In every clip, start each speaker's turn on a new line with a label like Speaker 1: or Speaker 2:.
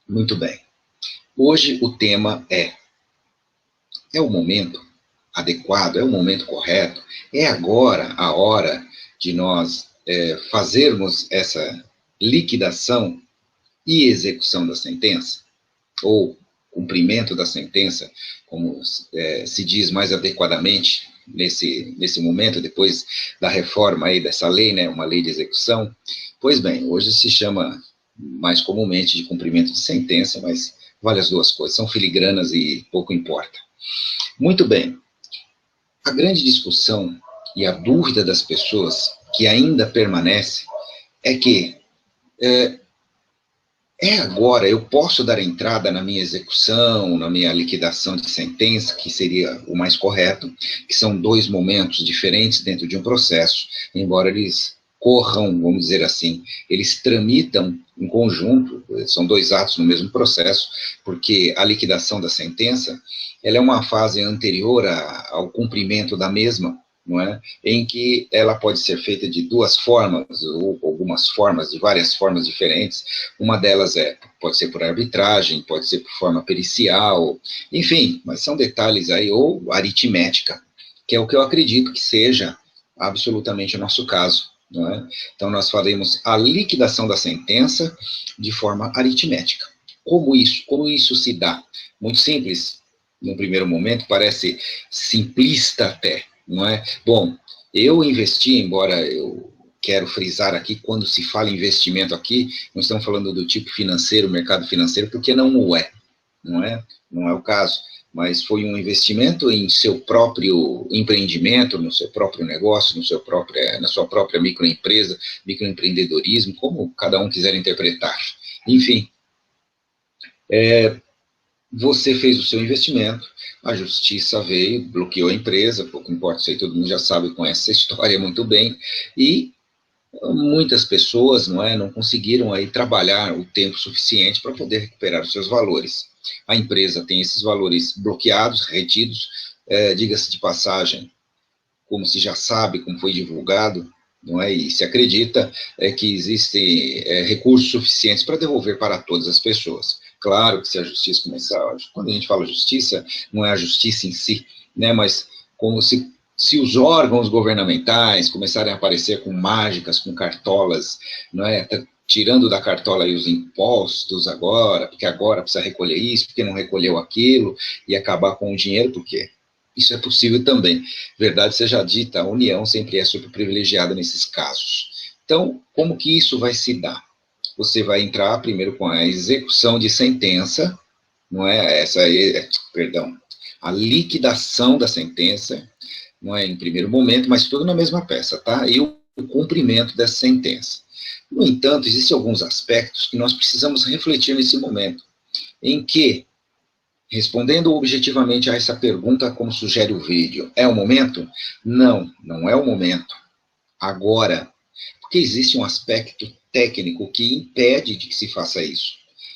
Speaker 1: Muito bem. Hoje o tema é o momento adequado, é o momento correto, é agora a hora de nós fazermos essa liquidação e execução da sentença, ou cumprimento da sentença, como se diz mais adequadamente nesse momento, depois da reforma aí dessa lei, né, uma lei de execução. Pois bem, hoje se chama mais comumente de cumprimento de sentença, mas vale as duas coisas, são filigranas e pouco importa. Muito bem, a grande discussão e a dúvida das pessoas que ainda permanece é que é, agora, eu posso dar entrada na minha execução, na minha liquidação de sentença, que seria o mais correto, que são dois momentos diferentes dentro de um processo, embora eles corram, vamos dizer assim, eles tramitam em conjunto, são dois atos no mesmo processo, porque a liquidação da sentença, ela é uma fase anterior ao cumprimento da mesma, não é? Em que ela pode ser feita de duas formas, ou algumas formas, de várias formas diferentes. Uma delas pode ser por arbitragem, pode ser por forma pericial, enfim, mas são detalhes aí, ou aritmética, que é o que eu acredito que seja absolutamente o nosso caso. Não é? Então, nós faremos a liquidação da sentença de forma aritmética. Como isso se dá? Muito simples, no primeiro momento, parece simplista até, não é? Bom, eu investi, embora eu quero frisar aqui, quando se fala em investimento aqui, não estamos falando do tipo financeiro, mercado financeiro, porque não o é, não é? Não é o caso. Mas foi um investimento em seu próprio empreendimento, no seu próprio negócio, na sua própria microempresa, microempreendedorismo, como cada um quiser interpretar. Enfim, você fez o seu investimento, a justiça veio, bloqueou a empresa, pouco importa, isso aí todo mundo já sabe, conhece essa história muito bem, e muitas pessoas não conseguiram aí trabalhar o tempo suficiente para poder recuperar os seus valores. A empresa tem esses valores bloqueados, retidos, diga-se de passagem, como se já sabe, como foi divulgado, não é? E se acredita que existem recursos suficientes para devolver para todas as pessoas. Claro que se a justiça começar, quando a gente fala justiça, não é a justiça em si, né? Mas como se os órgãos governamentais começarem a aparecer com mágicas, com cartolas, não é? Tirando da cartola aí os impostos agora, porque agora precisa recolher isso, porque não recolheu aquilo, e acabar com o dinheiro, porque isso é possível também. Verdade seja dita, a União sempre é superprivilegiada nesses casos. Então, como que isso vai se dar? Você vai entrar primeiro com a execução de sentença, não é? Perdão, a liquidação da sentença, não é em primeiro momento, mas tudo na mesma peça, tá? E o cumprimento dessa sentença. No entanto, existem alguns aspectos que nós precisamos refletir nesse momento, em que respondendo objetivamente a essa pergunta, como sugere o vídeo, é o momento? Não, não é o momento. Agora, porque existe um aspecto técnico que impede de que se faça isso.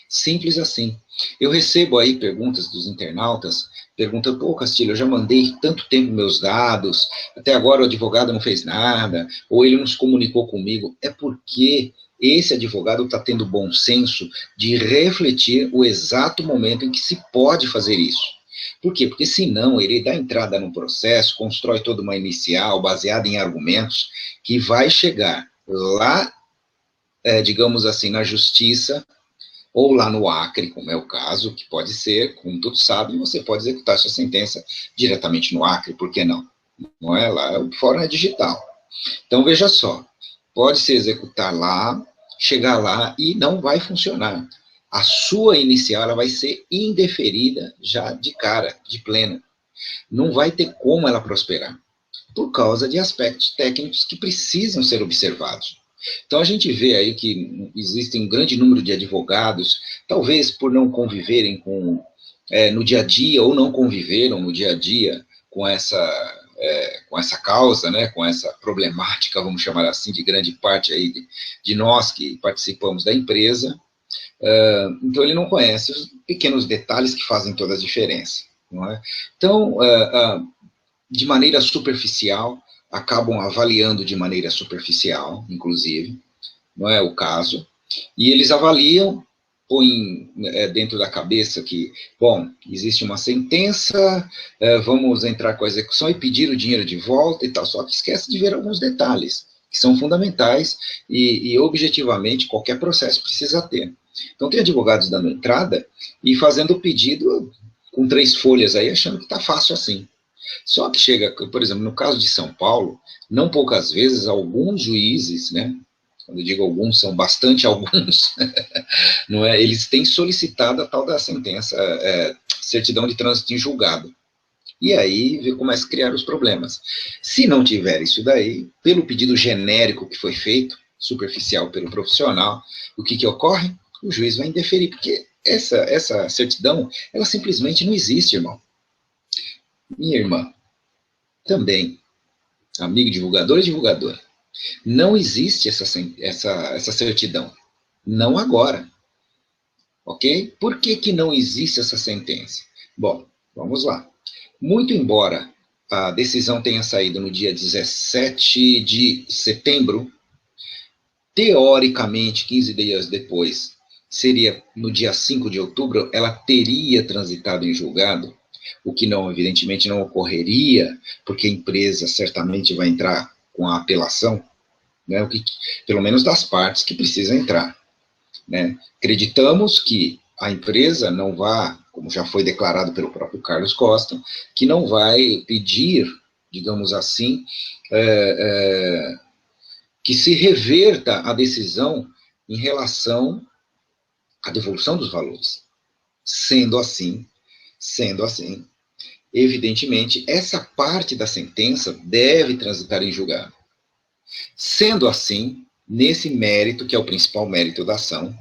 Speaker 1: Simples assim. Eu recebo aí perguntas dos internautas, perguntando, pô, Castilho, eu já mandei tanto tempo meus dados, até agora o advogado não fez nada, ou ele não se comunicou comigo. É porque esse advogado está tendo bom senso de refletir o exato momento em que se pode fazer isso. Por quê? Porque senão ele dá entrada no processo, constrói toda uma inicial baseada em argumentos que vai chegar lá, digamos assim, na justiça, ou lá no Acre, como é o caso, que pode ser, como todos sabem, você pode executar sua sentença diretamente no Acre, por que não? Não é? Lá o fórum é digital. Então, veja só, pode se executar lá, chegar lá e não vai funcionar. A sua inicial ela vai ser indeferida já de cara, de plena. Não vai ter como ela prosperar, por causa de aspectos técnicos que precisam ser observados. Então a gente vê aí que existe um grande número de advogados, talvez por não conviverem no dia a dia, ou não conviveram no dia a dia com essa causa, né, com essa problemática, vamos chamar assim, de grande parte aí de nós que participamos da empresa. Então ele não conhece os pequenos detalhes que fazem toda a diferença. Não é? Então, de maneira superficial, acabam avaliando de maneira superficial, inclusive, não é o caso, e eles avaliam põe dentro da cabeça que, bom, existe uma sentença, vamos entrar com a execução e pedir o dinheiro de volta e tal, só que esquece de ver alguns detalhes, que são fundamentais e objetivamente qualquer processo precisa ter. Então tem advogados dando entrada e fazendo o pedido com 3 folhas aí, achando que está fácil assim. Só que chega, por exemplo, no caso de São Paulo, não poucas vezes alguns juízes, né, quando eu digo alguns, são bastante alguns, não é? Eles têm solicitado a tal da sentença, certidão de trânsito em julgado. E aí começa a criar os problemas. Se não tiver isso daí, pelo pedido genérico que foi feito, superficial pelo profissional, o que ocorre? O juiz vai indeferir, porque essa certidão, ela simplesmente não existe, irmão. Minha irmã, também, amigo divulgador e divulgadora, não existe essa certidão. Não agora. Ok? Por que não existe essa sentença? Bom, vamos lá. Muito embora a decisão tenha saído no dia 17 de setembro, teoricamente, 15 dias depois, seria no dia 5 de outubro, ela teria transitado em julgado, o que não, evidentemente, não ocorreria, porque a empresa certamente vai entrar com a apelação, né, pelo menos das partes que precisam entrar. Né? Acreditamos que a empresa não vai, como já foi declarado pelo próprio Carlos Costa, que não vai pedir, digamos assim, que se reverta a decisão em relação à devolução dos valores. Sendo assim, evidentemente, essa parte da sentença deve transitar em julgado. Sendo assim, nesse mérito, que é o principal mérito da ação,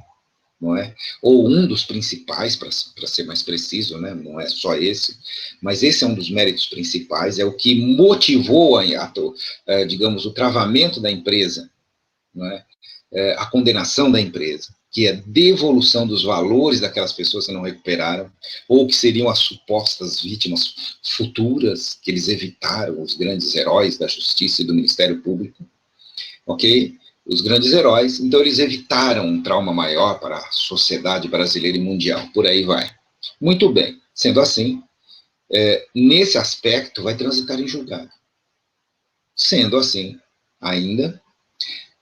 Speaker 1: não é? Ou um dos principais, para ser mais preciso, né? Não é só esse, mas esse é um dos méritos principais, é o que motivou, digamos, o travamento da empresa, não é? A condenação da empresa, que é a devolução dos valores daquelas pessoas que não recuperaram, ou que seriam as supostas vítimas futuras, que eles evitaram, os grandes heróis da justiça e do Ministério Público, ok? Os grandes heróis, então eles evitaram um trauma maior para a sociedade brasileira e mundial, por aí vai. Muito bem, sendo assim, nesse aspecto vai transitar em julgado. Sendo assim, ainda,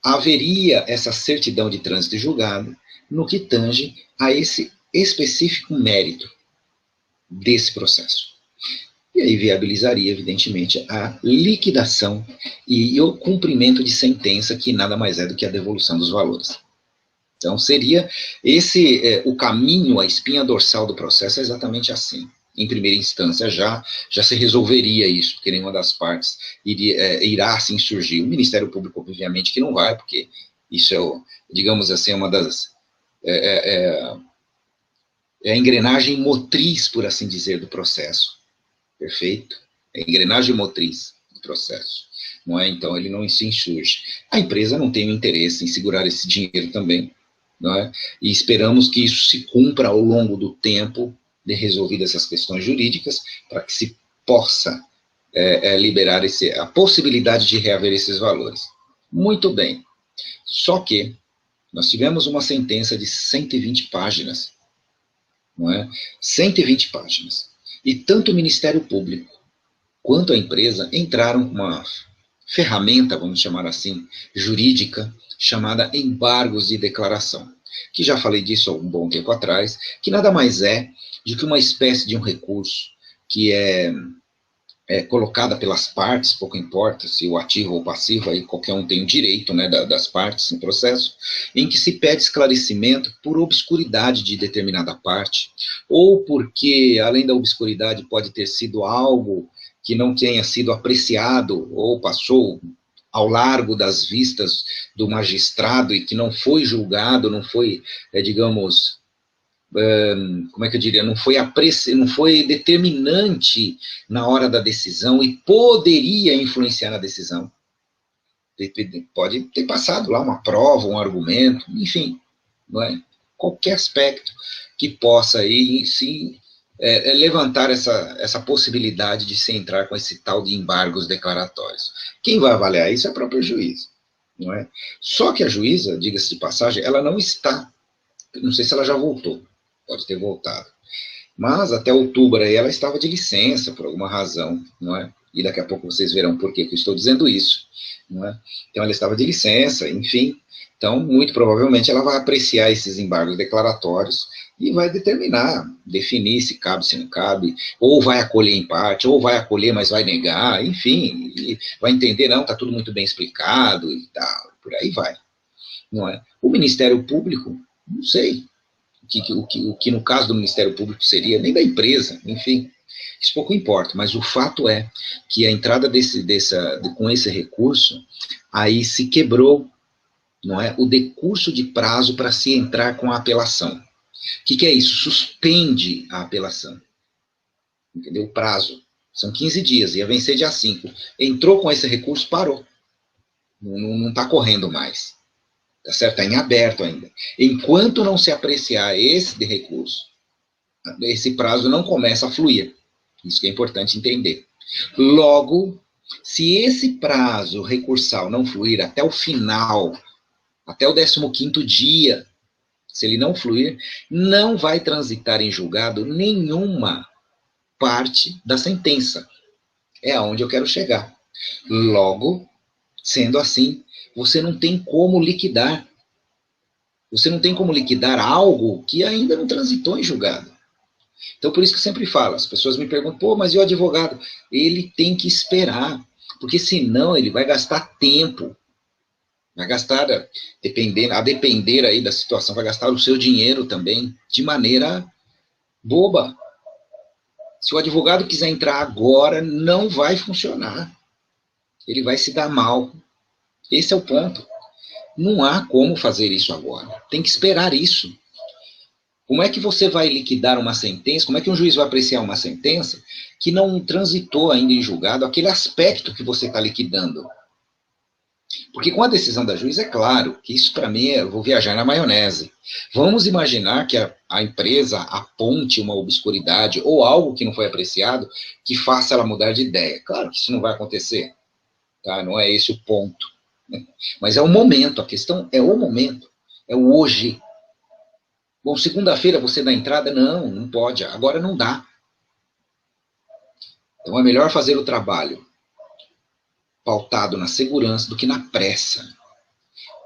Speaker 1: haveria essa certidão de trânsito em julgado no que tange a esse específico mérito desse processo. E aí viabilizaria, evidentemente, a liquidação e o cumprimento de sentença, que nada mais é do que a devolução dos valores. Então, seria esse o caminho, a espinha dorsal do processo é exatamente assim. Em primeira instância, já se resolveria isso, porque nenhuma das partes irá assim surgir. O Ministério Público, obviamente, que não vai, porque isso é, digamos assim, uma das... é a engrenagem motriz, por assim dizer, do processo. Perfeito? É a engrenagem motriz do processo. Não é? Então, ele não se insurge. A empresa não tem o interesse em segurar esse dinheiro também, não é? E esperamos que isso se cumpra ao longo do tempo, de resolvidas essas questões jurídicas, para que se possa liberar a possibilidade de reaver esses valores. Muito bem. Só que nós tivemos uma sentença de 120 páginas, não é? 120 páginas. E tanto o Ministério Público quanto a empresa entraram com uma ferramenta, vamos chamar assim, jurídica, chamada embargos de declaração, que já falei disso há um bom tempo atrás, que nada mais é do que uma espécie de um recurso que é colocada pelas partes, pouco importa se o ativo ou o passivo, aí qualquer um tem o direito, né, das partes no processo, em que se pede esclarecimento por obscuridade de determinada parte, ou porque, além da obscuridade, pode ter sido algo que não tenha sido apreciado, ou passou ao largo das vistas do magistrado e que não foi julgado, não foi, digamos... como é que eu diria, não foi determinante na hora da decisão e poderia influenciar na decisão. Pode ter passado lá uma prova, um argumento, enfim, não é? Qualquer aspecto que possa aí, sim, levantar essa possibilidade de se entrar com esse tal de embargos declaratórios. Quem vai avaliar isso é a própria juíza, não é? Só que a juíza, diga-se de passagem, ela não está não sei se ela já voltou, pode ter voltado. Mas até outubro aí ela estava de licença por alguma razão, não é? E daqui a pouco vocês verão por que eu estou dizendo isso, não é? Então ela estava de licença, enfim. Então, muito provavelmente ela vai apreciar esses embargos declaratórios e vai determinar, definir se cabe, se não cabe, ou vai acolher em parte, ou vai acolher, mas vai negar, enfim, e vai entender, não, está tudo muito bem explicado e tal, por aí vai, não é? O Ministério Público, não sei, o que no caso do Ministério Público seria, nem da empresa, enfim, isso pouco importa, mas o fato é que a entrada com esse recurso, aí se quebrou, não é, o decurso de prazo para se entrar com a apelação. O que é isso? Suspende a apelação, entendeu? O prazo, são 15 dias, ia vencer dia 5. Entrou com esse recurso, parou, não está correndo mais. Tá certo? Está em aberto ainda. Enquanto não se apreciar esse de recurso, esse prazo não começa a fluir. Isso que é importante entender. Logo, se esse prazo recursal não fluir até o final, até o 15º dia, se ele não fluir, não vai transitar em julgado nenhuma parte da sentença. É aonde eu quero chegar. Logo, sendo assim, você não tem como liquidar. Você não tem como liquidar algo que ainda não transitou em julgado. Então, por isso que eu sempre falo, as pessoas me perguntam, pô, mas e o advogado? Ele tem que esperar, porque senão ele vai gastar tempo, vai gastar, a depender aí da situação, vai gastar o seu dinheiro também, de maneira boba. Se o advogado quiser entrar agora, não vai funcionar. Ele vai se dar mal. Esse é o ponto. Não há como fazer isso agora. Tem que esperar isso. Como é que você vai liquidar uma sentença? Como é que um juiz vai apreciar uma sentença que não transitou ainda em julgado aquele aspecto que você está liquidando? Porque com a decisão da juiz, é claro que isso para mim, eu vou viajar na maionese. Vamos imaginar que a empresa aponte uma obscuridade ou algo que não foi apreciado que faça ela mudar de ideia. Claro que isso não vai acontecer, tá? Não é esse o ponto. Mas é o momento, a questão é o momento, é o hoje. Bom, segunda-feira você dá entrada? Não, não pode, agora não dá. Então é melhor fazer o trabalho pautado na segurança do que na pressa.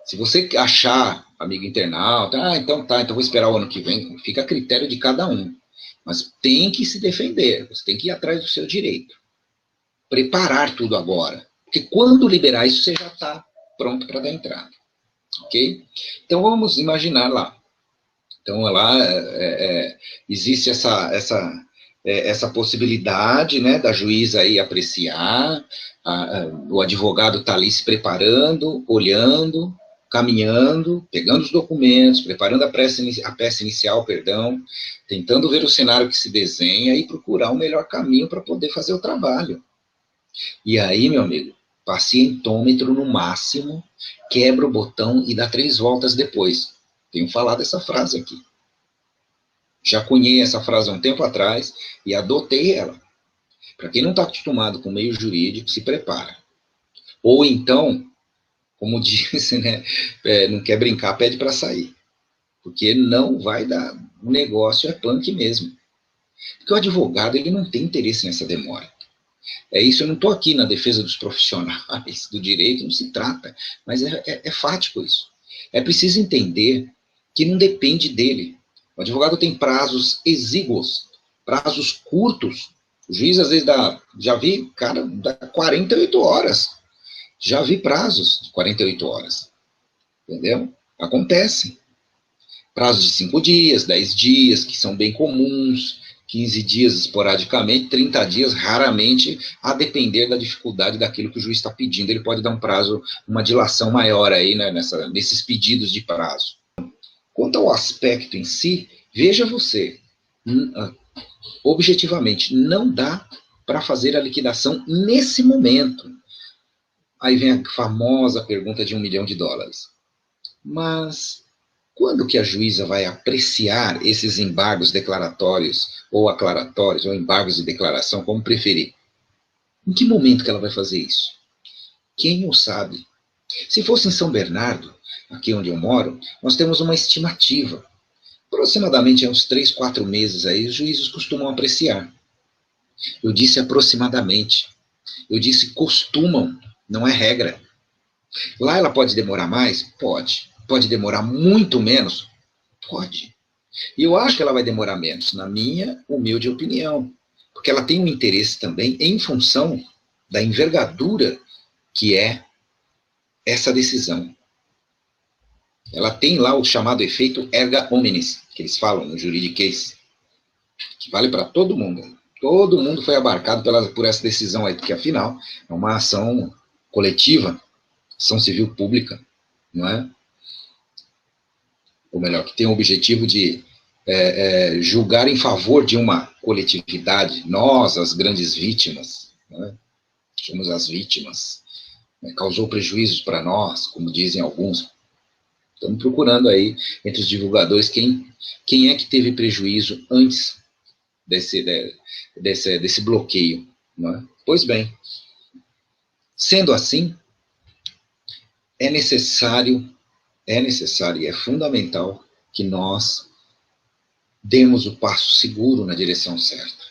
Speaker 1: Se você achar, amigo internauta, então tá, então vou esperar o ano que vem, fica a critério de cada um. Mas tem que se defender, você tem que ir atrás do seu direito. Preparar tudo agora. Porque quando liberar isso, você já está pronto para dar entrada. Ok? Então vamos imaginar lá. Então lá existe essa possibilidade, né, da juíza aí apreciar, o advogado está ali se preparando, olhando, caminhando, pegando os documentos, preparando a peça inicial, perdão, tentando ver o cenário que se desenha e procurar o melhor caminho para poder fazer o trabalho. E aí, meu amigo, pacientômetro no máximo, quebra o botão e dá 3 voltas depois. Tenho falado essa frase aqui. Já cunhei essa frase há um tempo atrás e adotei ela. Para quem não está acostumado com o meio jurídico, se prepara. Ou então, como disse, né, não quer brincar, pede para sair. Porque não vai dar. O negócio é punk mesmo. Porque o advogado ele não tem interesse nessa demora. É isso, eu não estou aqui na defesa dos profissionais do direito, não se trata. Mas é fático isso. É preciso entender que não depende dele. O advogado tem prazos exíguos, prazos curtos. O juiz, às vezes, já vi, cara, dá 48 horas. Já vi prazos de 48 horas. Entendeu? Acontece. Prazos de 5 dias, 10 dias, que são bem comuns, 15 dias esporadicamente, 30 dias raramente, a depender da dificuldade daquilo que o juiz está pedindo. Ele pode dar um prazo, uma dilação maior aí, né, nesses pedidos de prazo. Quanto ao aspecto em si, veja você, objetivamente, não dá para fazer a liquidação nesse momento. Aí vem a famosa pergunta de $1 milhão. Mas quando que a juíza vai apreciar esses embargos declaratórios, ou aclaratórios, ou embargos de declaração, como preferir? Em que momento que ela vai fazer isso? Quem o sabe? Se fosse em São Bernardo, aqui onde eu moro, nós temos uma estimativa. Aproximadamente há uns 3, 4 meses aí, os juízes costumam apreciar. Eu disse aproximadamente. Eu disse costumam, não é regra. Lá ela pode demorar mais? Pode. Pode demorar muito menos? Pode. E eu acho que ela vai demorar menos, na minha humilde opinião. Porque ela tem um interesse também em função da envergadura que é essa decisão. Ela tem lá o chamado efeito erga omnes, que eles falam no juridiquês, que vale para todo mundo. Todo mundo foi abarcado por essa decisão aí, porque afinal é uma ação coletiva, ação civil pública, não é? Ou melhor, que tem o objetivo de julgar em favor de uma coletividade, nós, as grandes vítimas, né? Somos as vítimas, né? Causou prejuízos para nós, como dizem alguns. Estamos procurando aí, entre os divulgadores, quem é que teve prejuízo antes desse bloqueio. Não é? Pois bem, sendo assim, é necessário e é fundamental que nós demos o passo seguro na direção certa,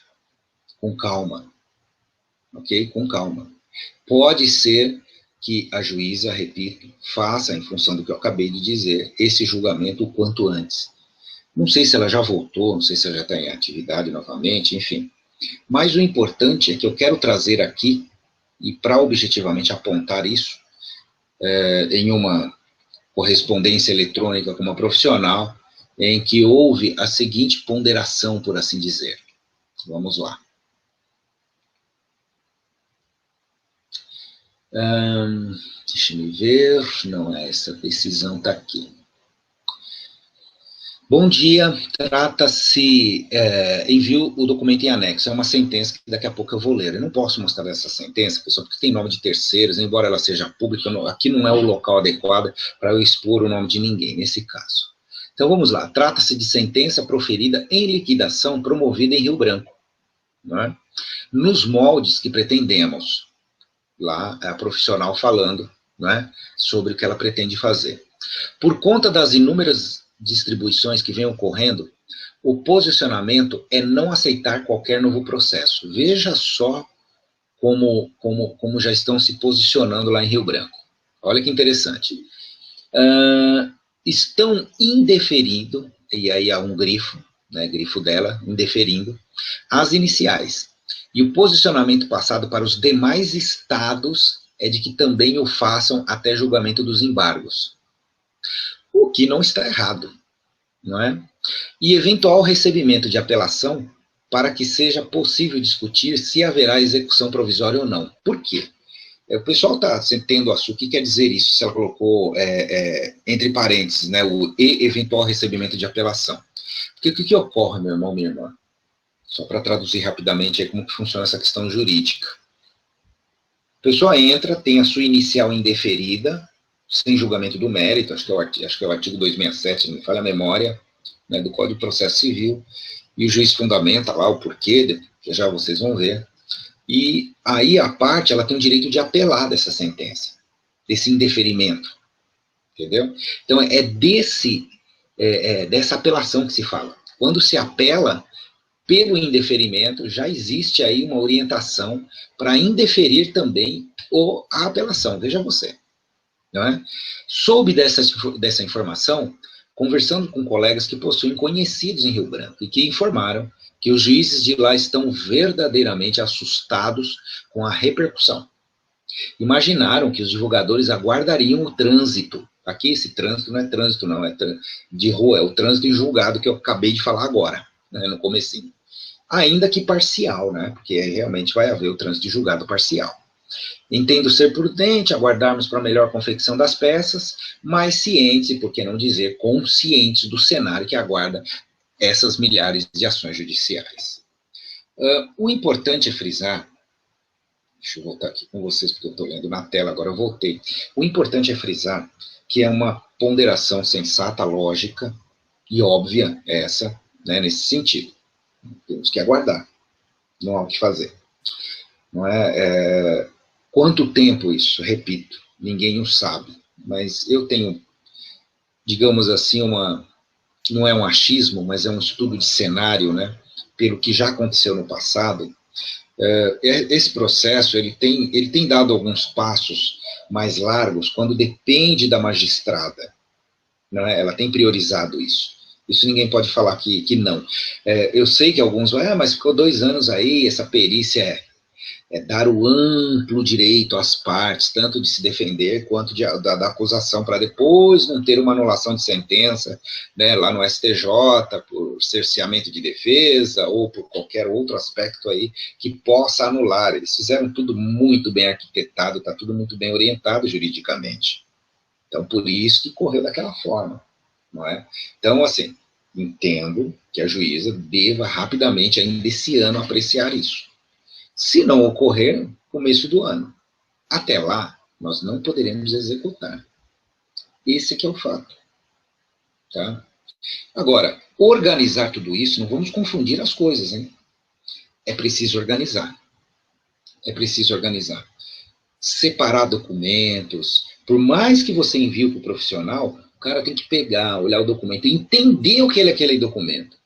Speaker 1: com calma, ok? Com calma. Pode ser que a juíza, repito, faça, em função do que eu acabei de dizer, esse julgamento o quanto antes. Não sei se ela já voltou, não sei se ela já está em atividade novamente, enfim. Mas o importante é que eu quero trazer aqui, e para objetivamente apontar isso, em uma correspondência eletrônica com uma profissional, em que houve a seguinte ponderação, por assim dizer. Vamos lá. Deixa eu ver, não é essa decisão, está aqui. Bom dia, trata-se, envio o documento em anexo, é uma sentença que daqui a pouco eu vou ler. Eu não posso mostrar essa sentença, pessoal, porque tem nome de terceiros, embora ela seja pública, aqui não é o local adequado para eu expor o nome de ninguém, nesse caso. Então vamos lá, trata-se de sentença proferida em liquidação promovida em Rio Branco, não é? Nos moldes que pretendemos. Lá é a profissional falando, não é? Sobre o que ela pretende fazer. Por conta das inúmeras distribuições que vêm ocorrendo, o posicionamento é não aceitar qualquer novo processo. Veja só como já estão se posicionando lá em Rio Branco. Olha que interessante. Estão indeferindo, e aí há um grifo, né, grifo dela, indeferindo, as iniciais. E o posicionamento passado para os demais estados é de que também o façam até julgamento dos embargos. O que não está errado, não é? E eventual recebimento de apelação para que seja possível discutir se haverá execução provisória ou não. Por quê? O pessoal está tendo o que quer dizer isso, se ela colocou entre parênteses, né, o e eventual recebimento de apelação. Porque o que ocorre, meu irmão, minha irmã? Só para traduzir rapidamente aí como que funciona essa questão jurídica. A pessoa entra, tem a sua inicial indeferida, sem julgamento do mérito, acho que é o artigo 267, não me falha a memória, né, do Código de Processo Civil, e o juiz fundamenta lá o porquê, que já vocês vão ver, e aí a parte ela tem o direito de apelar dessa sentença, desse indeferimento, entendeu? Então é dessa apelação que se fala. Quando se apela pelo indeferimento, já existe aí uma orientação para indeferir também a apelação, veja você. Não é? Soube dessa informação conversando com colegas que possuem conhecidos em Rio Branco e que informaram que os juízes de lá estão verdadeiramente assustados com a repercussão. Imaginaram que os divulgadores aguardariam o trânsito. Aqui esse trânsito não é trânsito não, é de rua, é o trânsito em julgado que eu acabei de falar agora, né, no comecinho. Ainda que parcial, né, porque realmente vai haver o trânsito de julgado parcial. Entendo ser prudente aguardarmos para a melhor confecção das peças, mas cientes, e por que não dizer conscientes do cenário que aguarda essas milhares de ações judiciais. O importante é frisar, deixa eu voltar aqui com vocês, porque eu estou lendo na tela, agora eu voltei. O importante é frisar que é uma ponderação sensata, lógica e óbvia essa, né, nesse sentido. Temos que aguardar, não há o que fazer. Não é... Quanto tempo isso? Repito, ninguém o sabe, mas eu tenho, digamos assim, uma não é um achismo, mas é um estudo de cenário, né, pelo que já aconteceu no passado, esse processo ele tem dado alguns passos mais largos quando depende da magistrada, não é? Ela tem priorizado isso. Isso ninguém pode falar que não. Eu sei que alguns vão, mas ficou 2 anos aí, essa perícia é dar o amplo direito às partes, tanto de se defender quanto da acusação, para depois não ter uma anulação de sentença, né, lá no STJ, por cerceamento de defesa, ou por qualquer outro aspecto aí que possa anular. Eles fizeram tudo muito bem arquitetado, está tudo muito bem orientado juridicamente. Então, por isso que correu daquela forma, não é? Então, assim, entendo que a juíza deva rapidamente, ainda esse ano, apreciar isso. Se não ocorrer, começo do ano. Até lá, nós não poderemos executar. Esse que é o fato. Tá? Agora, organizar tudo isso, não vamos confundir as coisas, hein? É preciso organizar. É preciso organizar. Separar documentos. Por mais que você envie para o profissional, o cara tem que pegar, olhar o documento, entender o que é aquele documento.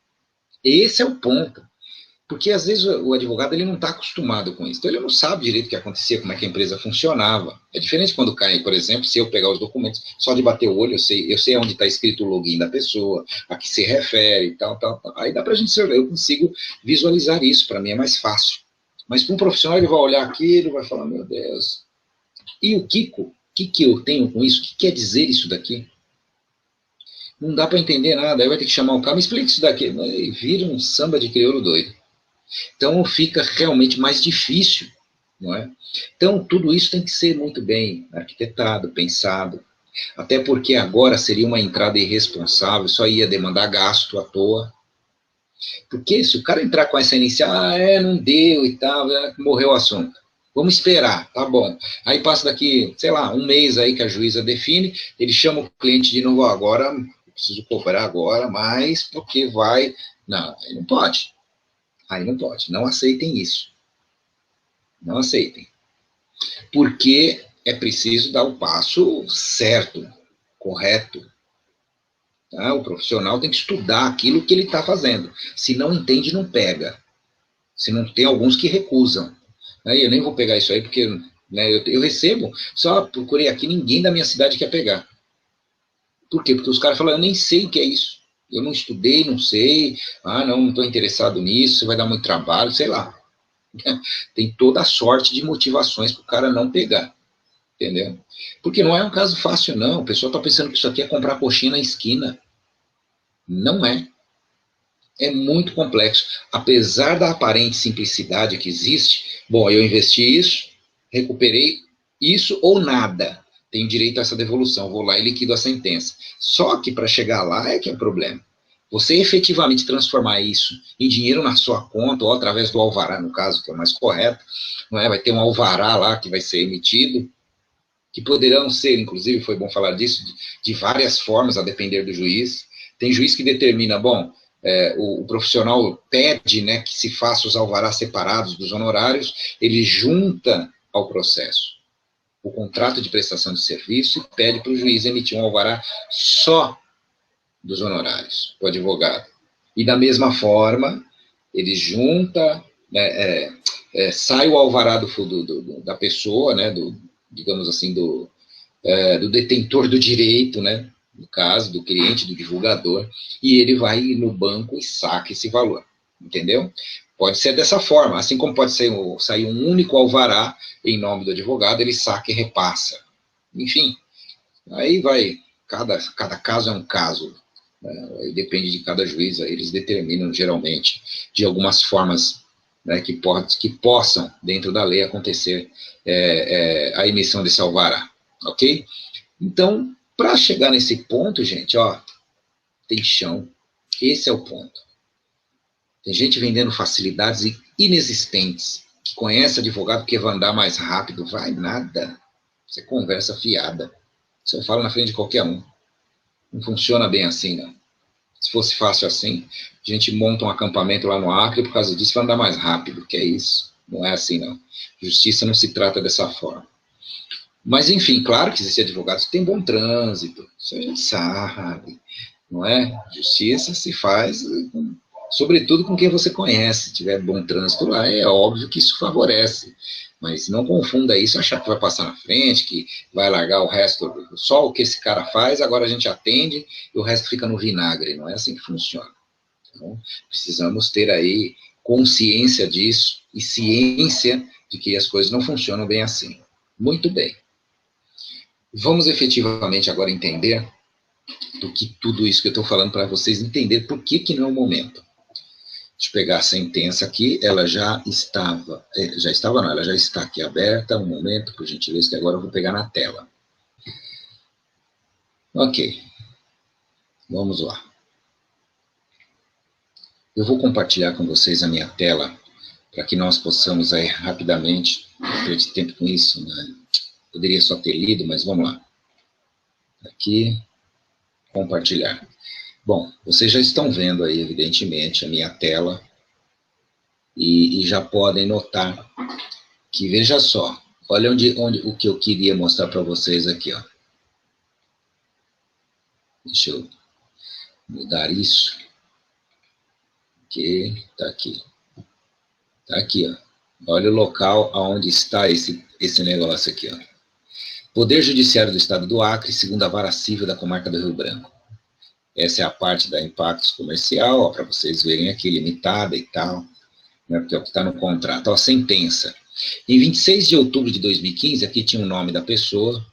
Speaker 1: Esse é o ponto. Porque às vezes o advogado ele não está acostumado com isso. Então ele não sabe direito o que acontecia, como é que a empresa funcionava. É diferente quando cai, por exemplo, se eu pegar os documentos, só de bater o olho, eu sei onde está escrito o login da pessoa, a que se refere e tal, tal, tal. Aí dá para a gente, eu consigo visualizar isso, para mim é mais fácil. Mas para um profissional ele vai olhar aquilo e vai falar, meu Deus. E o Kiko, o que eu tenho com isso? O que quer dizer isso daqui? Não dá para entender nada, aí vai ter que chamar o cara, me explica isso daqui. E vira um samba de crioulo doido. Então fica realmente mais difícil, não é? Então tudo isso tem que ser muito bem arquitetado, pensado, até porque agora seria uma entrada irresponsável, só ia demandar gasto à toa. Porque se o cara entrar com essa inicial, não deu e tal, morreu o assunto. Vamos esperar, tá bom. Aí passa daqui, sei lá, um mês aí que a juíza define, ele chama o cliente de novo, agora, eu preciso cobrar agora, mas porque vai... Não, aí não pode. Aí não pode. Não aceitem isso. Não aceitem. Porque é preciso dar o passo certo, correto. Tá? O profissional tem que estudar aquilo que ele está fazendo. Se não entende, não pega. Se não tem alguns que recusam. Eu nem vou pegar isso aí, porque eu recebo, só procurei aqui, ninguém da minha cidade quer pegar. Por quê? Porque os caras falam, eu nem sei o que é isso. Eu não estudei, não sei. Não estou interessado nisso, vai dar muito trabalho, sei lá. Tem toda a sorte de motivações para o cara não pegar. Entendeu? Porque não é um caso fácil, não. O pessoal está pensando que isso aqui é comprar coxinha na esquina. Não é. É muito complexo. Apesar da aparente simplicidade que existe, bom, eu investi isso, recuperei isso ou nada. Tenho direito a essa devolução, vou lá e liquido a sentença. Só que para chegar lá é que é o problema. Você efetivamente transformar isso em dinheiro na sua conta, ou através do alvará, no caso, que é o mais correto, não é? Vai ter um alvará lá que vai ser emitido, que poderão ser, inclusive, foi bom falar disso, de várias formas, a depender do juiz. Tem juiz que determina, bom, o profissional pede, né, que se faça os alvarás separados dos honorários, ele junta ao processo o contrato de prestação de serviço e pede para o juiz emitir um alvará só dos honorários, para o advogado. E da mesma forma, ele junta, sai o alvará da pessoa, né, digamos assim, do detentor do direito, né, no caso, do cliente, do divulgador, e ele vai no banco e saca esse valor, entendeu? Pode ser dessa forma, assim como pode sair um único alvará em nome do advogado, ele saca e repassa. Enfim, aí vai, cada caso é um caso, né, depende de cada juiz, aí eles determinam geralmente de algumas formas, né, que possam, dentro da lei, acontecer a emissão desse alvará, ok? Então, para chegar nesse ponto, gente, tem chão. Esse é o ponto. Tem gente vendendo facilidades inexistentes, que conhece advogado que vai andar mais rápido. Vai nada. Você conversa fiada. Você fala na frente de qualquer um. Não funciona bem assim, não. Se fosse fácil assim, a gente monta um acampamento lá no Acre e por causa disso vai andar mais rápido. Que é isso? Não é assim, não. Justiça não se trata dessa forma. Mas, enfim, claro que existem advogados que têm bom trânsito, isso a gente sabe, não é? Justiça se faz, sobretudo com quem você conhece. Se tiver bom trânsito lá, é óbvio que isso favorece. Mas não confunda isso, achar que vai passar na frente, que vai largar o resto, só o que esse cara faz, agora a gente atende e o resto fica no vinagre. Não é assim que funciona. Então, precisamos ter aí consciência disso e ciência de que as coisas não funcionam bem assim. Muito bem. Vamos efetivamente agora entender do que tudo isso que eu estou falando para vocês entender por que não é o momento. Deixa eu pegar a sentença aqui, ela já estava não, ela já está aqui aberta, um momento, por gentileza, que agora eu vou pegar na tela. Ok, vamos lá. Eu vou compartilhar com vocês a minha tela, para que nós possamos aí rapidamente, não perder tempo com isso, né? Poderia só ter lido, mas vamos lá. Aqui, compartilhar. Bom, vocês já estão vendo aí, evidentemente, a minha tela, e já podem notar que, veja só, olha o que eu queria mostrar para vocês aqui, ó. Deixa eu mudar isso. Ok, tá aqui. Tá aqui, ó. Olha o local aonde está esse negócio aqui, ó. Poder Judiciário do Estado do Acre, segunda Vara Civil da Comarca do Rio Branco. Essa é a parte da impactos comercial, para vocês verem aqui, limitada e tal, né, porque é o que está no contrato. Ó, sentença. Em 26 de outubro de 2015, aqui tinha o nome da pessoa,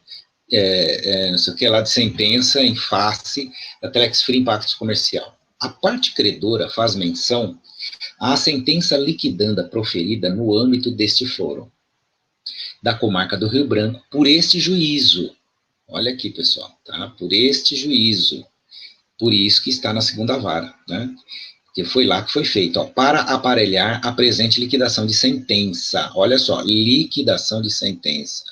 Speaker 1: não sei o que lá, de sentença em face da Telex Free Impactos Comercial. A parte credora faz menção à sentença liquidanda proferida no âmbito deste fórum, da Comarca do Rio Branco, por este juízo. Olha aqui, pessoal, tá? Por este juízo. Por isso que está na segunda vara, né? Porque foi lá que foi feito, ó, para aparelhar a presente liquidação de sentença. Olha só, liquidação de sentença.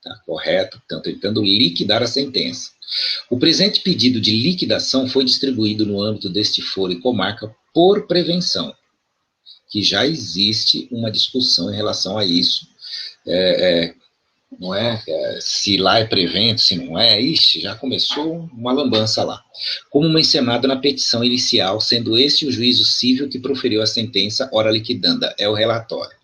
Speaker 1: Tá correto? Estão tentando liquidar a sentença. O presente pedido de liquidação foi distribuído no âmbito deste foro e comarca por prevenção, que já existe uma discussão em relação a isso, não é? Se lá é prevento, se não é, ixi, já começou uma lambança lá. Como mencionado na petição inicial, sendo este o juízo civil que proferiu a sentença ora liquidanda, é o relatório.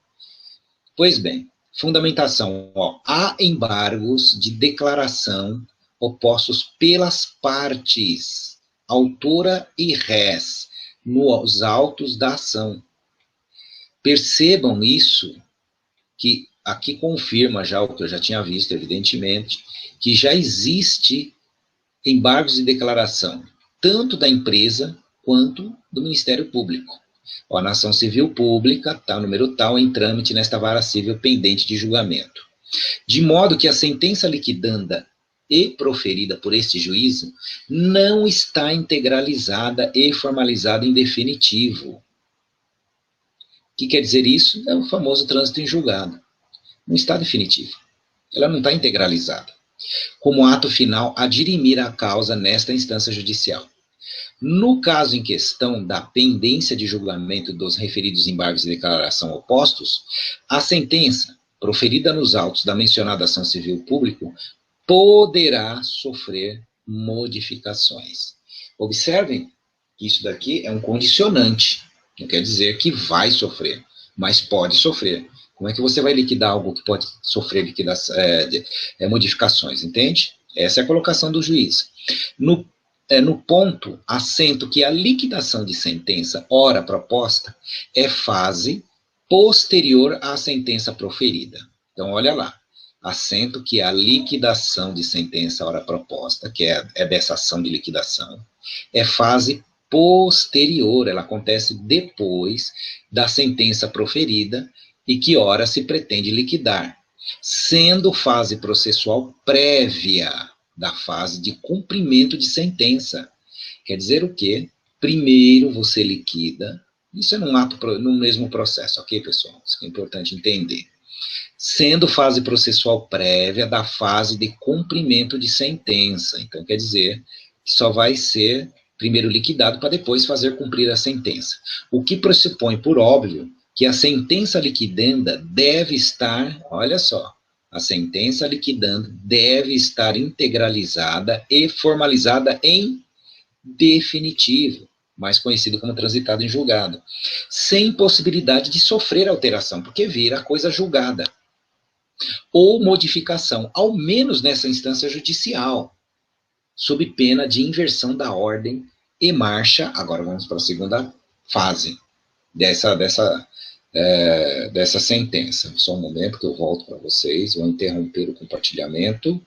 Speaker 1: Pois bem, fundamentação, ó, há embargos de declaração opostos pelas partes, autora e res, nos autos da ação. Percebam isso, que aqui confirma já o que eu já tinha visto, evidentemente, que já existe embargos de declaração, tanto da empresa quanto do Ministério Público. Ó, a ação civil pública, tal, número tal, em trâmite nesta vara civil pendente de julgamento. De modo que a sentença liquidanda e proferida por este juízo não está integralizada e formalizada em definitivo. O que quer dizer isso? É o famoso trânsito em julgado. Não está definitivo. Ela não está integralizada. Como ato final a dirimir a causa nesta instância judicial. No caso em questão da pendência de julgamento dos referidos embargos de declaração opostos, a sentença, proferida nos autos da mencionada ação civil público, poderá sofrer modificações. Observem que isso daqui é um condicionante. Não quer dizer que vai sofrer, mas pode sofrer. Como é que você vai liquidar algo que pode sofrer modificações, entende? Essa é a colocação do juiz. No ponto, assento que a liquidação de sentença, ora proposta, é fase posterior à sentença proferida. Então, olha lá. Assento que a liquidação de sentença, ora proposta, que é dessa ação de liquidação, é fase posterior, ela acontece depois da sentença proferida e que ora se pretende liquidar, sendo fase processual prévia da fase de cumprimento de sentença. Quer dizer o quê? Primeiro você liquida, isso é num mesmo processo, ok, pessoal? Isso é importante entender. Sendo fase processual prévia da fase de cumprimento de sentença. Então, quer dizer que só vai ser primeiro liquidado para depois fazer cumprir a sentença. O que pressupõe, por óbvio, que a sentença liquidanda deve estar, olha só, a sentença liquidanda deve estar integralizada e formalizada em definitivo, mais conhecido como transitado em julgado, sem possibilidade de sofrer alteração, porque vira coisa julgada, ou modificação, ao menos nessa instância judicial, sob pena de inversão da ordem e marcha. Agora vamos para a segunda fase dessa sentença. Só um momento que eu volto para vocês, vou interromper o compartilhamento.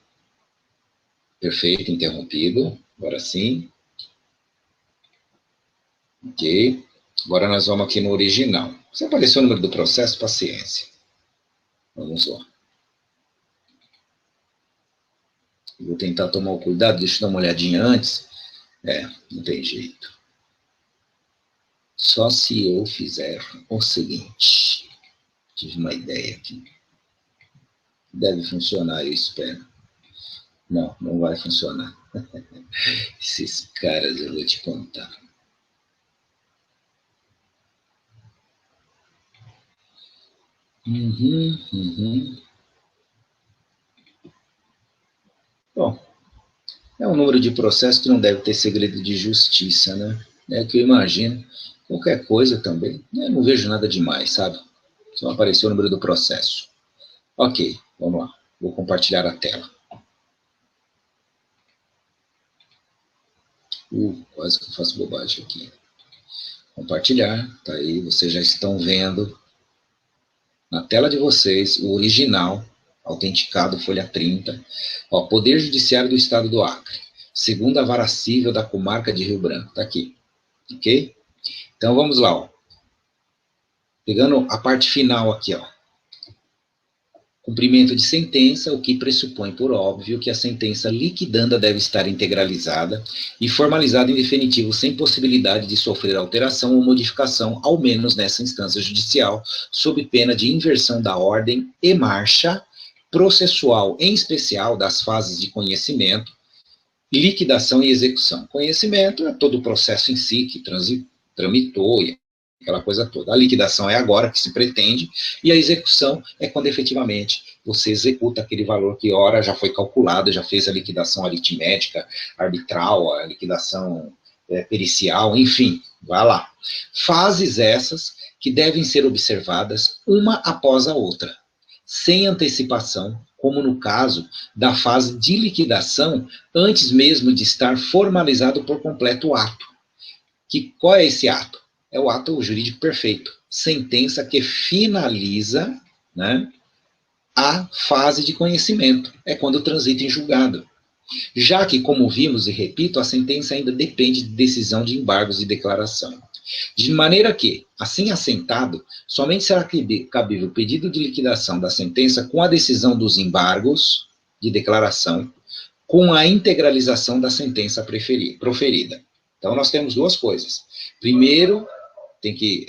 Speaker 1: Perfeito, interrompido. Agora sim. Ok. Agora nós vamos aqui no original. Se apareceu o número do processo, paciência. Vamos lá. Vou tentar tomar o cuidado, deixa eu dar uma olhadinha antes. Não tem jeito. Só se eu fizer o seguinte. Tive uma ideia aqui. Deve funcionar, eu espero. Não, não vai funcionar. Esses caras, eu vou te contar. Bom, é um número de processo que não deve ter segredo de justiça, né? É o que eu imagino. Qualquer coisa também. Eu não vejo nada demais, sabe? Só apareceu o número do processo. Ok, vamos lá. Vou compartilhar a tela. Quase que eu faço bobagem aqui. Compartilhar, tá aí, vocês já estão vendo na tela de vocês o original, autenticado, folha 30. Ó, Poder Judiciário do Estado do Acre, segunda vara civil da comarca de Rio Branco, tá aqui, ok? Então vamos lá, ó. Pegando a parte final aqui, ó. Cumprimento de sentença, o que pressupõe, por óbvio, que a sentença liquidanda deve estar integralizada e formalizada em definitivo, sem possibilidade de sofrer alteração ou modificação, ao menos nessa instância judicial, sob pena de inversão da ordem e marcha processual, em especial das fases de conhecimento, liquidação e execução. Conhecimento é todo o processo em si que tramitou e aquela coisa toda. A liquidação é agora que se pretende, e a execução é quando efetivamente você executa aquele valor que ora já foi calculado, já fez a liquidação aritmética, arbitral, a liquidação pericial, enfim, vai lá. Fases essas que devem ser observadas uma após a outra, sem antecipação, como no caso da fase de liquidação, antes mesmo de estar formalizado por completo o ato. Qual é esse ato? É o ato jurídico perfeito. Sentença que finaliza, né, a fase de conhecimento. É quando transita em julgado. Já que, como vimos e repito, a sentença ainda depende de decisão de embargos de declaração. De maneira que, assim assentado, somente será cabível o pedido de liquidação da sentença com a decisão dos embargos de declaração, com a integralização da sentença proferida. Então, nós temos duas coisas. Primeiro, tem que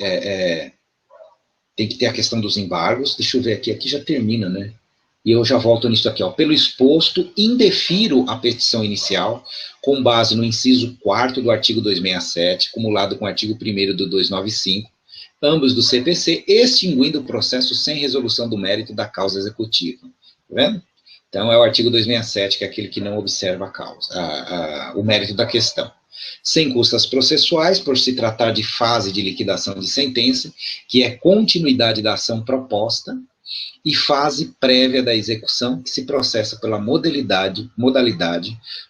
Speaker 1: ter a questão dos embargos. Deixa eu ver aqui já termina, né? E eu já volto nisso aqui, ó. Pelo exposto, indefiro a petição inicial, com base no inciso 4º do artigo 267, cumulado com o artigo 1º do 295, ambos do CPC, extinguindo o processo sem resolução do mérito da causa executiva. Tá vendo? Então, é o artigo 267, que é aquele que não observa a causa, o mérito da questão. Sem custas processuais, por se tratar de fase de liquidação de sentença, que é continuidade da ação proposta, e fase prévia da execução, que se processa pela modalidade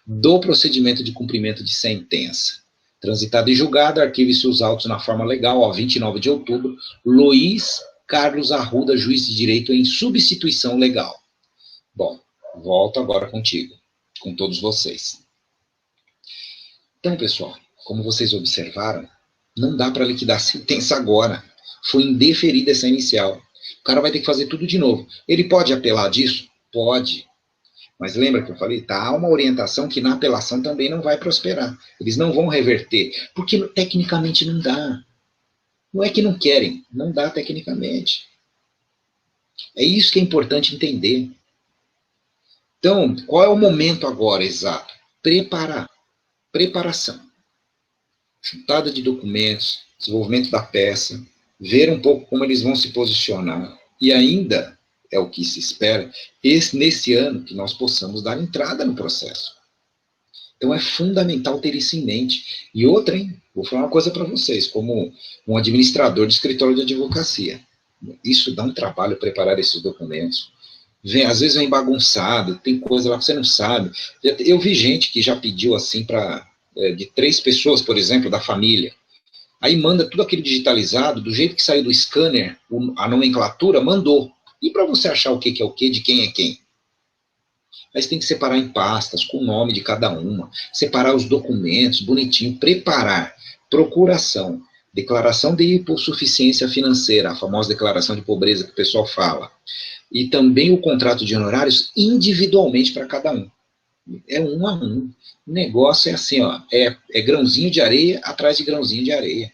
Speaker 1: do procedimento de cumprimento de sentença. Transitado e julgado, arquive-se os autos na forma legal, ó, 29 de outubro, Luiz Carlos Arruda, juiz de direito em substituição legal. Bom, volto agora contigo, com todos vocês. Então, pessoal, como vocês observaram, não dá para liquidar a sentença agora. Foi indeferida essa inicial. O cara vai ter que fazer tudo de novo. Ele pode apelar disso? Pode. Mas lembra que eu falei? Há uma orientação que na apelação também não vai prosperar. Eles não vão reverter, porque tecnicamente não dá. Não é que não querem, não dá tecnicamente. É isso que é importante entender. Então, qual é o momento agora exato? Preparação. Juntada de documentos, desenvolvimento da peça, ver um pouco como eles vão se posicionar. E ainda, é o que se espera, nesse ano que nós possamos dar entrada no processo. Então é fundamental ter isso em mente. E outra, hein? Vou falar uma coisa para vocês, como um administrador de escritório de advocacia. Isso dá um trabalho preparar esses documentos. Às vezes vem bagunçado, tem coisa lá que você não sabe. Eu vi gente que já pediu assim para de 3 pessoas, por exemplo, da família. Aí manda tudo aquele digitalizado, do jeito que saiu do scanner, a nomenclatura, mandou. E para você achar o que é o que, de quem é quem? Aí você tem que separar em pastas, com o nome de cada uma, separar os documentos, bonitinho, preparar, procuração, declaração de hipossuficiência financeira, a famosa declaração de pobreza que o pessoal fala, e também o contrato de honorários individualmente para cada um. É um a um. O negócio é assim, ó, é grãozinho de areia atrás de grãozinho de areia.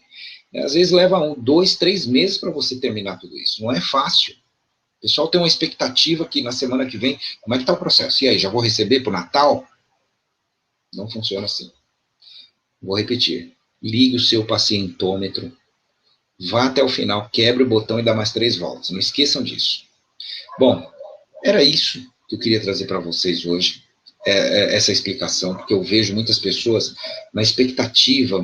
Speaker 1: Às vezes leva 2, 3 meses para você terminar tudo isso. Não é fácil. O pessoal tem uma expectativa que na semana que vem, como é que está o processo? E aí, já vou receber para o Natal? Não funciona assim. Vou repetir. Ligue o seu pacientômetro, vá até o final, quebre o botão e dá mais 3 voltas. Não esqueçam disso. Bom, era isso que eu queria trazer para vocês hoje, essa explicação, porque eu vejo muitas pessoas na expectativa,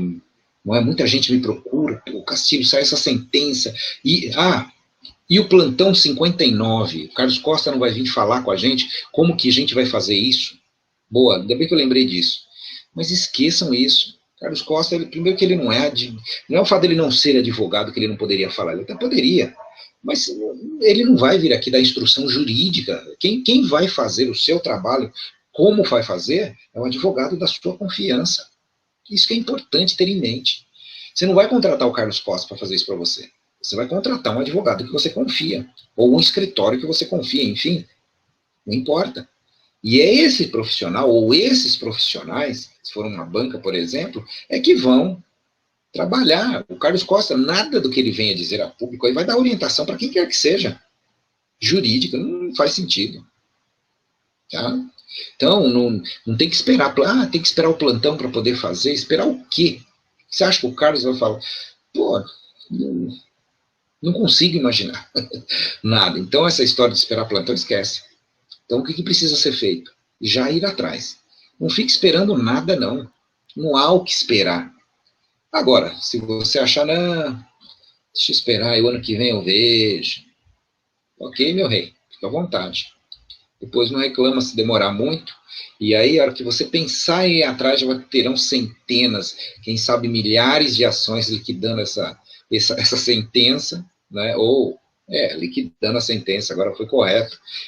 Speaker 1: não é? Muita gente me procura, o Castilho, sai essa sentença, e o plantão 59, o Carlos Costa não vai vir falar com a gente como que a gente vai fazer isso? Boa, ainda bem que eu lembrei disso. Mas esqueçam isso. Carlos Costa, primeiro que ele não é, não é o fato dele não ser advogado que ele não poderia falar, ele até poderia, mas ele não vai vir aqui dar instrução jurídica. Quem vai fazer o seu trabalho, como vai fazer, é um advogado da sua confiança. Isso que é importante ter em mente. Você não vai contratar o Carlos Costa para fazer isso para você. Você vai contratar um advogado que você confia, ou um escritório que você confia, enfim, não importa. E é esse profissional, ou esses profissionais, se for uma banca, por exemplo, é que vão trabalhar. O Carlos Costa, nada do que ele venha dizer a público, aí vai dar orientação para quem quer que seja. Jurídica, não faz sentido. Tá? Então, não tem que esperar, tem que esperar o plantão para poder fazer. Esperar o quê? Você acha que o Carlos vai falar, pô, não consigo imaginar nada. Então, essa história de esperar plantão, esquece. Então, o que precisa ser feito? Já ir atrás. Não fique esperando nada, não. Não há o que esperar. Agora, se você achar, não, deixa eu esperar, e o ano que vem eu vejo. Ok, meu rei, fica à vontade. Depois não reclama se demorar muito. E aí, a hora que você pensar em ir atrás, já terão centenas, quem sabe milhares de ações liquidando essa sentença, né? Ou, liquidando a sentença, agora foi correto.